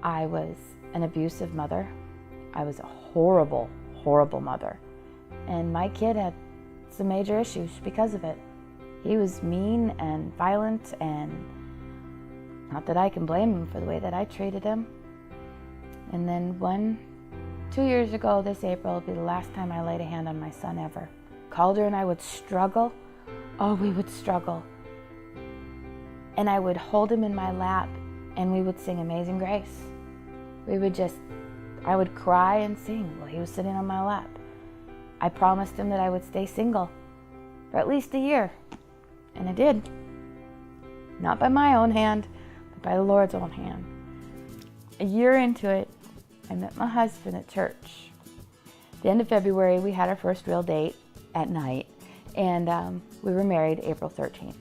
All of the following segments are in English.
I was an abusive mother. I was a horrible, horrible mother. And my kid had some major issues because of it. He was mean and violent, and not that I can blame him for the way that I treated him. And then 2 years ago, this April, will be the last time I laid a hand on my son ever. Calder and I would struggle. Oh, we would struggle. And I would hold him in my lap and we would sing Amazing Grace. I would cry and sing while he was sitting on my lap. I promised him that I would stay single for at least a year. And I did. Not by my own hand, but by the Lord's own hand. A year into it, I met my husband at church. At the end of February, we had our first real date at night, and we were married April 13th.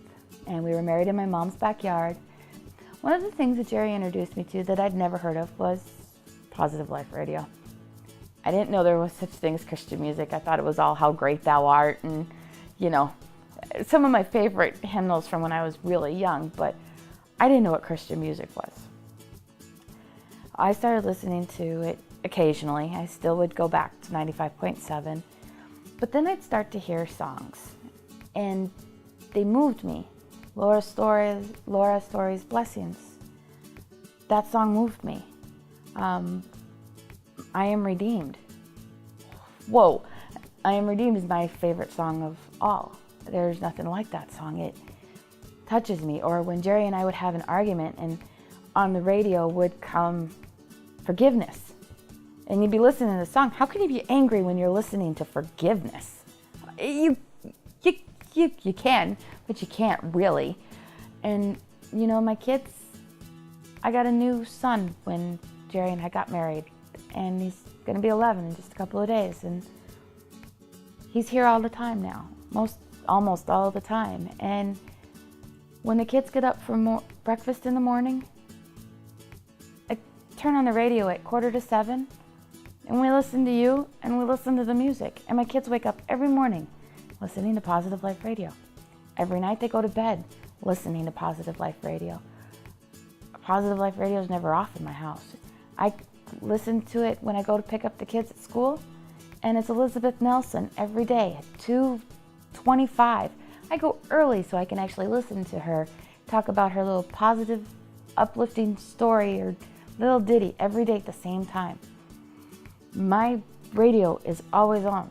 And we were married in my mom's backyard. One of the things that Jerry introduced me to that I'd never heard of was Positive Life Radio. I didn't know there was such thing as Christian music. I thought it was all How Great Thou Art and, some of my favorite hymnals from when I was really young, but I didn't know what Christian music was. I started listening to it occasionally. I still would go back to 95.7, but then I'd start to hear songs, and they moved me. Laura Story's Blessings. That song moved me. I Am Redeemed. Whoa, I Am Redeemed is my favorite song of all. There's nothing like that song. It touches me. Or when Jerry and I would have an argument, and on the radio would come forgiveness. And you'd be listening to the song. How can you be angry when you're listening to forgiveness? You can, but you can't really. And, my kids, I got a new son when Jerry and I got married. And he's going to be 11 in just a couple of days. And he's here all the time now, almost all the time. And when the kids get up for breakfast in the morning, I turn on the radio at 6:45, and we listen to you, and we listen to the music. And my kids wake up every morning listening to Positive Life Radio. Every night they go to bed listening to Positive Life Radio. Positive Life Radio is never off in my house. I listen to it when I go to pick up the kids at school, and it's Elizabeth Nelson every day at 2:25. I go early so I can actually listen to her talk about her little positive, uplifting story or little ditty every day at the same time. My radio is always on.